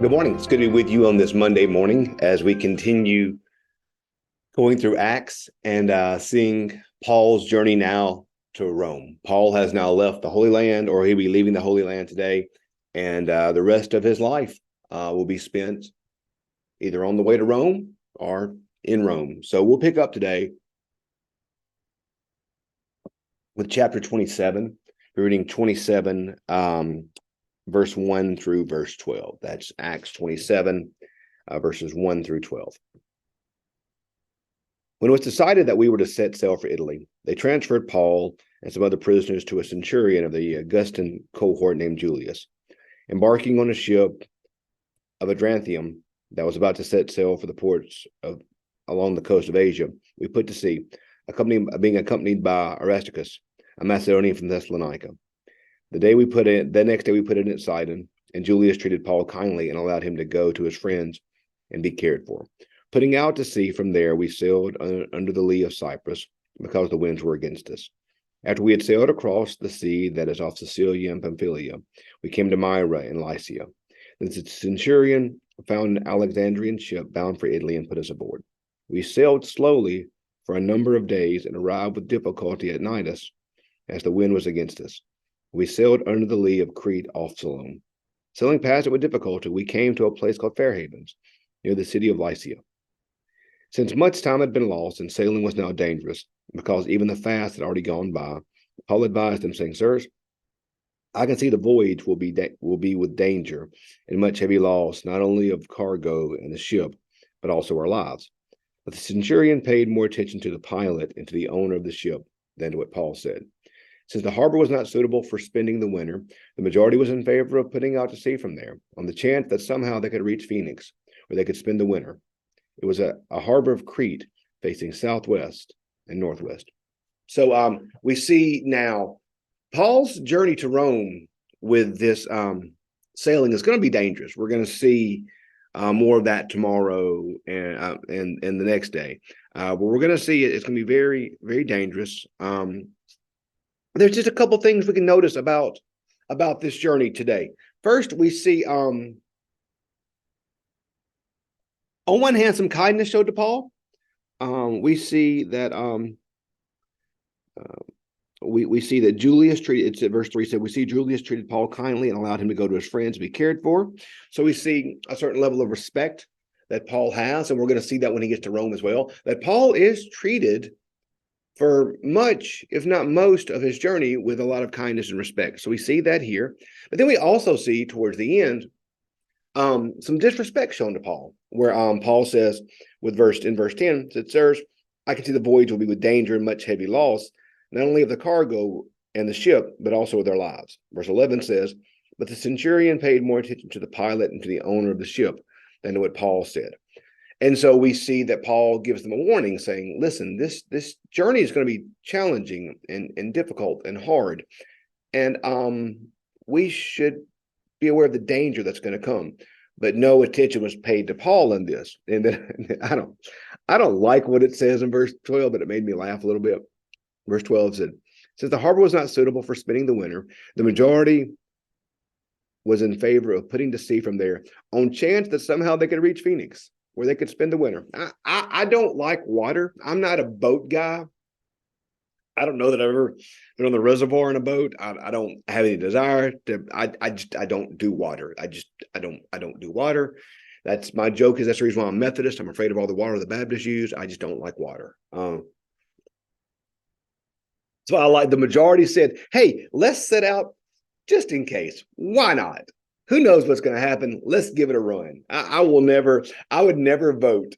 Good morning. It's good to be with you on this Monday morning as we continue going through Acts and seeing Paul's journey now to Rome. Paul has now left the Holy Land, or he'll be leaving the Holy Land today, and the rest of his life will be spent either on the way to Rome or in Rome. So we'll pick up today with chapter 27. We're reading 27 verse 1 through verse 12. That's Acts 27, verses 1 through 12. When it was decided that we were to set sail for Italy, they transferred Paul and some other prisoners to a centurion of the Augustan cohort named Julius. Embarking on a ship of Adramyttium that was about to set sail for the ports along the coast of Asia, we put to sea, being accompanied by Aristarchus, a Macedonian from Thessalonica. The next day we put in at Sidon, and Julius treated Paul kindly and allowed him to go to his friends and be cared for. Putting out to sea from there, we sailed under the lee of Cyprus because the winds were against us. After we had sailed across the sea that is off Sicilia and Pamphylia, we came to Myra in Lycia. The centurion found an Alexandrian ship bound for Italy and put us aboard. We sailed slowly for a number of days and arrived with difficulty at Cnidus, as the wind was against us. We sailed under the lee of Crete off Salome. Sailing past it with difficulty, we came to a place called Fair Havens, near the city of Lycia. Since much time had been lost and sailing was now dangerous, because even the fast had already gone by, Paul advised them, saying, "Sirs, I can see the voyage will be with danger and much heavy loss, not only of cargo and the ship, but also our lives." But the centurion paid more attention to the pilot and to the owner of the ship than to what Paul said. Since the harbor was not suitable for spending the winter, the majority was in favor of putting out to sea from there, on the chance that somehow they could reach Phoenix, where they could spend the winter. It was a harbor of Crete facing southwest and northwest. So we see now Paul's journey to Rome with this sailing is going to be dangerous. We're going to see more of that tomorrow and the next day. But we're going to see it's going to be very, very dangerous. There's just a couple things we can notice about this journey today. First, we see on one hand, some kindness showed to Paul. We see that we see that Julius treated, it's at verse 3 said, we see Julius treated Paul kindly and allowed him to go to his friends to be cared for. So we see a certain level of respect that Paul has, and we're going to see that when he gets to Rome as well, that Paul is treated for much, if not most, of his journey with a lot of kindness and respect. So we see that here. But then we also see towards the end some disrespect shown to Paul, where Paul says in verse 10, said, "Sirs, I can see the voyage will be with danger and much heavy loss, not only of the cargo and the ship, but also of their lives." Verse 11 says, "But the centurion paid more attention to the pilot and to the owner of the ship than to what Paul said." And so we see that Paul gives them a warning saying, listen, this journey is going to be challenging and difficult and hard. And we should be aware of the danger that's going to come. But no attention was paid to Paul in this. And then I don't like what it says in verse 12, but it made me laugh a little bit. Verse 12 said, "Since the harbor was not suitable for spending the winter, the majority was in favor of putting to sea from there on chance that somehow they could reach Phoenix, where they could spend the winter." I don't like water. I'm not a boat guy. I don't know that I've ever been on the reservoir in a boat. I don't have any desire to. I don't do water. I don't do water. That's my joke. That's the reason why I'm Methodist. I'm afraid of all the water the Baptists use. I just don't like water. So I like the majority said, "Hey, let's set out just in case. Why not? Who knows what's going to happen? Let's give it a run." I would never vote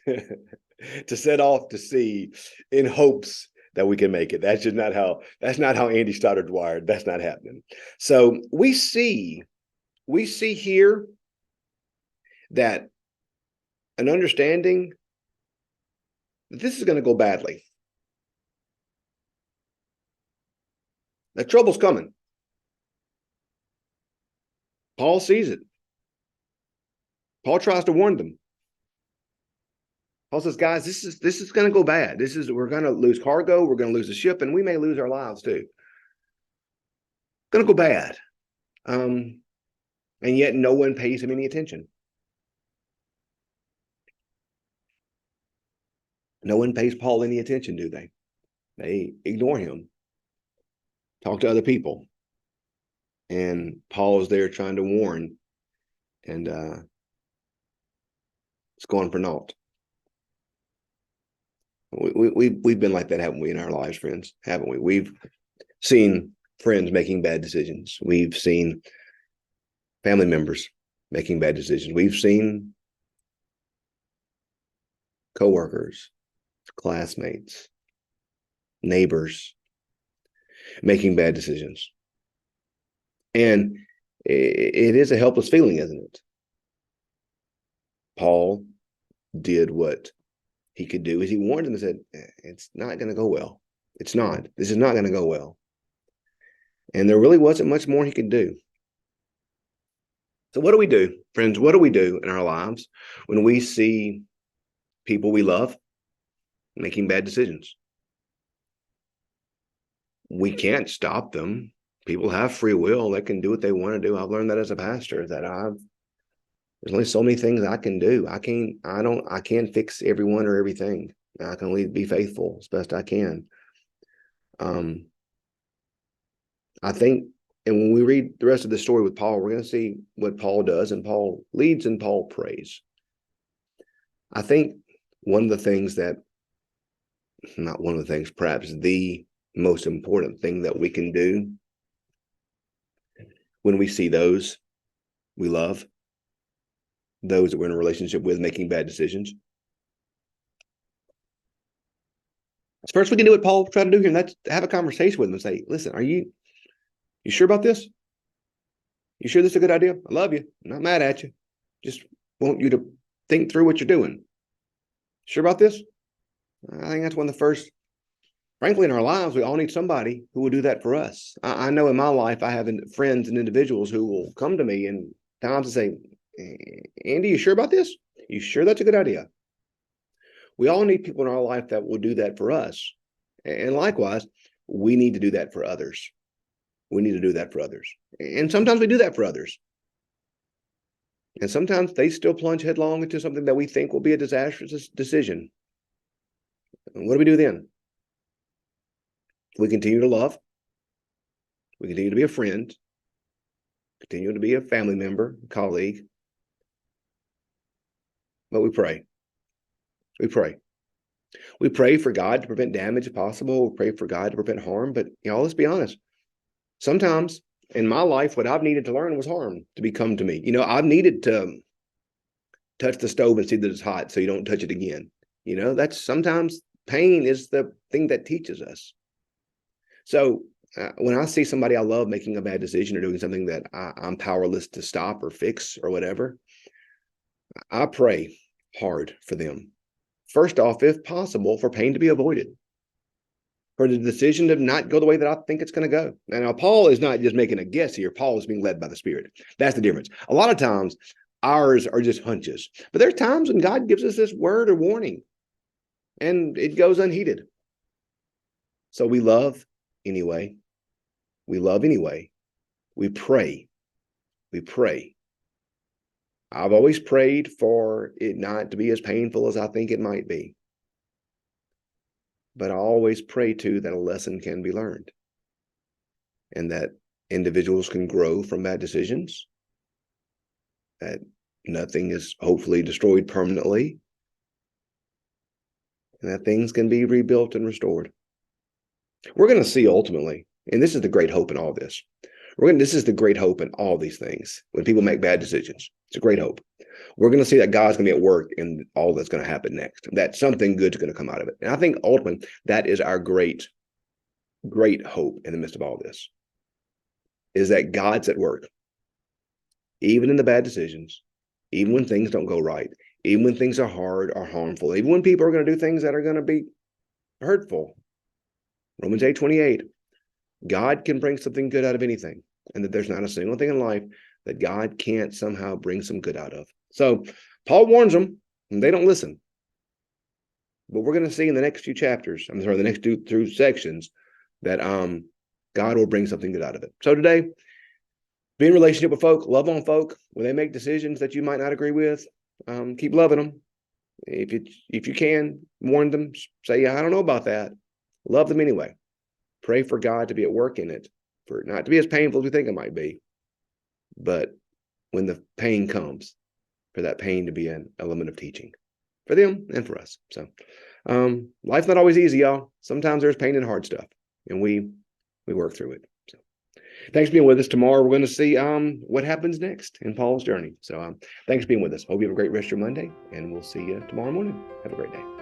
to set off to sea in hopes that we can make it. That's not how Andy Stoddard's wired. That's not happening. So we see here that an understanding that this is going to go badly. The trouble's coming. Paul sees it. Paul tries to warn them. Paul says, "Guys, this is going to go bad. We're going to lose cargo. We're going to lose the ship, and we may lose our lives too. Going to go bad." And yet no one pays him any attention. No one pays Paul any attention, do they? They ignore him, talk to other people. And Paul is there trying to warn, and it's going for naught. We've been like that, haven't we, in our lives, friends? Haven't we? We've seen friends making bad decisions. We've seen family members making bad decisions. We've seen coworkers, classmates, neighbors making bad decisions. And it is a helpless feeling, isn't it? Paul did what he could do, is he warned them and said, it's not going to go well. It's not. This is not going to go well. And there really wasn't much more he could do. So what do we do, friends? What do we do in our lives when we see people we love making bad decisions? We can't stop them. People have free will. They can do what they want to do. I've learned that as a pastor, that there's only so many things I can do. I can't fix everyone or everything. I can only be faithful as best I can. I think, and when we read the rest of the story with Paul, we're going to see what Paul does, and Paul leads and Paul prays. I think one of the things that, not one of the things, perhaps the most important thing that we can do when we see those we love, those that we're in a relationship with, making bad decisions, first we can do what Paul tried to do here, and that's have a conversation with them and say, listen, are you sure about this? You sure this is a good idea? I love you. I'm not mad at you. Just want you to think through what you're doing. Sure about this? I think that's one of the first, frankly, in our lives, we all need somebody who will do that for us. I know in my life, I have friends and individuals who will come to me and times and say, Andy, you sure about this? You sure that's a good idea? We all need people in our life that will do that for us. And likewise, we need to do that for others. We need to do that for others. And sometimes we do that for others. And sometimes they still plunge headlong into something that we think will be a disastrous decision. And what do we do then? We continue to love. We continue to be a friend. Continue to be a family member, a colleague. But we pray. We pray. We pray for God to prevent damage if possible. We pray for God to prevent harm. But, let's be honest. Sometimes in my life, what I've needed to learn was harm to become to me. I've needed to touch the stove and see that it's hot so you don't touch it again. That's sometimes pain is the thing that teaches us. So when I see somebody I love making a bad decision or doing something that I'm powerless to stop or fix or whatever, I pray hard for them. First off, if possible, for pain to be avoided, for the decision to not go the way that I think it's going to go. Now, Paul is not just making a guess here. Paul is being led by the Spirit. That's the difference. A lot of times, ours are just hunches. But there's times when God gives us this word or warning, and it goes unheeded. So we love anyway. We love anyway. We pray. We pray. I've always prayed for it not to be as painful as I think it might be. But I always pray, too, that a lesson can be learned and that individuals can grow from bad decisions, that nothing is hopefully destroyed permanently, and that things can be rebuilt and restored. We're going to see ultimately, and this is the great hope in all this. This is the great hope in all these things. When people make bad decisions, it's a great hope. We're going to see that God's going to be at work in all that's going to happen next, that something good's going to come out of it. And I think ultimately that is our great, great hope in the midst of all this, is that God's at work, even in the bad decisions, even when things don't go right, even when things are hard or harmful, even when people are going to do things that are going to be hurtful. Romans 8:28, God can bring something good out of anything, and that there's not a single thing in life that God can't somehow bring some good out of. So Paul warns them, and they don't listen. But we're going to see in the next few chapters, the next two sections, that God will bring something good out of it. So today, be in relationship with folk, love on folk when they make decisions that you might not agree with. Keep loving them. If you can, warn them, say, I don't know about that. Love them anyway. Pray for God to be at work in it, for it not to be as painful as we think it might be. But when the pain comes, for that pain to be an element of teaching for them and for us. So life's not always easy, y'all. Sometimes there's pain and hard stuff, and we work through it. So thanks for being with us. Tomorrow we're going to see what happens next in Paul's journey. So thanks for being with us. Hope you have a great rest of your Monday, and we'll see you tomorrow morning. Have a great day.